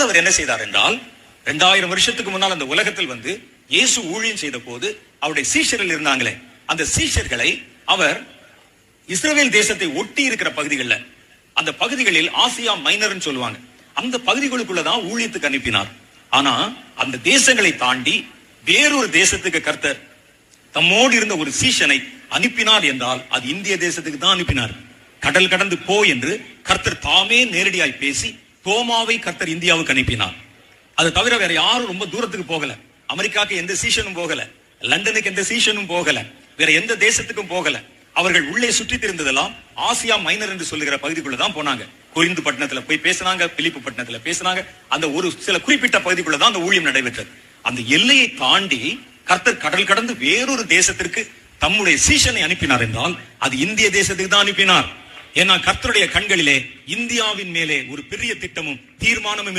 அவர் என்ன செய்தார் என்றால் 2000 வருஷத்துக்கு முன்னால் அந்த உலகத்தில் வந்து இயேசு ஊழியம் செய்த போது அவருடைய சீஷர்கள் இருந்தாங்களே, அந்த சீஷர்களை அவர் இஸ்ரவேல் தேசத்தை ஒட்டி இருக்கிற பகுதிகளில், அந்த பகுதிகளில் ஆசியா மைனர்னு சொல்லுவாங்க, அந்த பகுதிகளுக்குள்ளதான் ஊழியத்துக்கு அனுப்பினார். ஆனா அந்த தேசங்களை தாண்டி வேறொரு தேசத்துக்கு கர்த்தர் தம்மோடு இருந்த ஒரு சீஷனை அனுப்பினார் என்றால் அது இந்திய தேசத்துக்கு தான் அனுப்பினார். கடல் கடந்து போ என்று கர்த்தர் தாமே நேரடியாய் பேசி தோமாவை கர்த்தர் இந்தியாவுக்கு அனுப்பினார். அது தவிர வேற யாரும் ரொம்ப தூரத்துக்கு போகல. அமெரிக்காவுக்கு எந்த சீஷனும் போகல, லண்டனுக்கு எந்த சீஷனும் போகல, வேற எந்த தேசத்துக்கும் போகல. அவர்கள் உள்ளே சுற்றி இருந்ததெல்லாம் ஆசியா மைனர் என்று சொல்லுகிற பகுதிக்குள்ளதான் போனாங்க. கொரிந்து பட்டணத்துல போய் பேசினாங்க, பிலிப்பு பட்டணத்துல பேசினாங்க. அந்த ஒரு சில குறிப்பிட்ட பகுதிக்குள்ளதான் அந்த ஊழியம் நடைபெற்றது. அந்த எல்லையை தாண்டி கர்த்தர் கடல் கடந்து வேறொரு தேசத்திற்கு தம்முடைய சீஷனை அனுப்பினார் என்றால் அது இந்திய தேசத்துக்கு தான் அனுப்பினார். ஏன்னா கர்த்தருடைய கண்களிலே இந்தியாவின் மேலே ஒரு பெரிய திட்டமும் தீர்மானமும்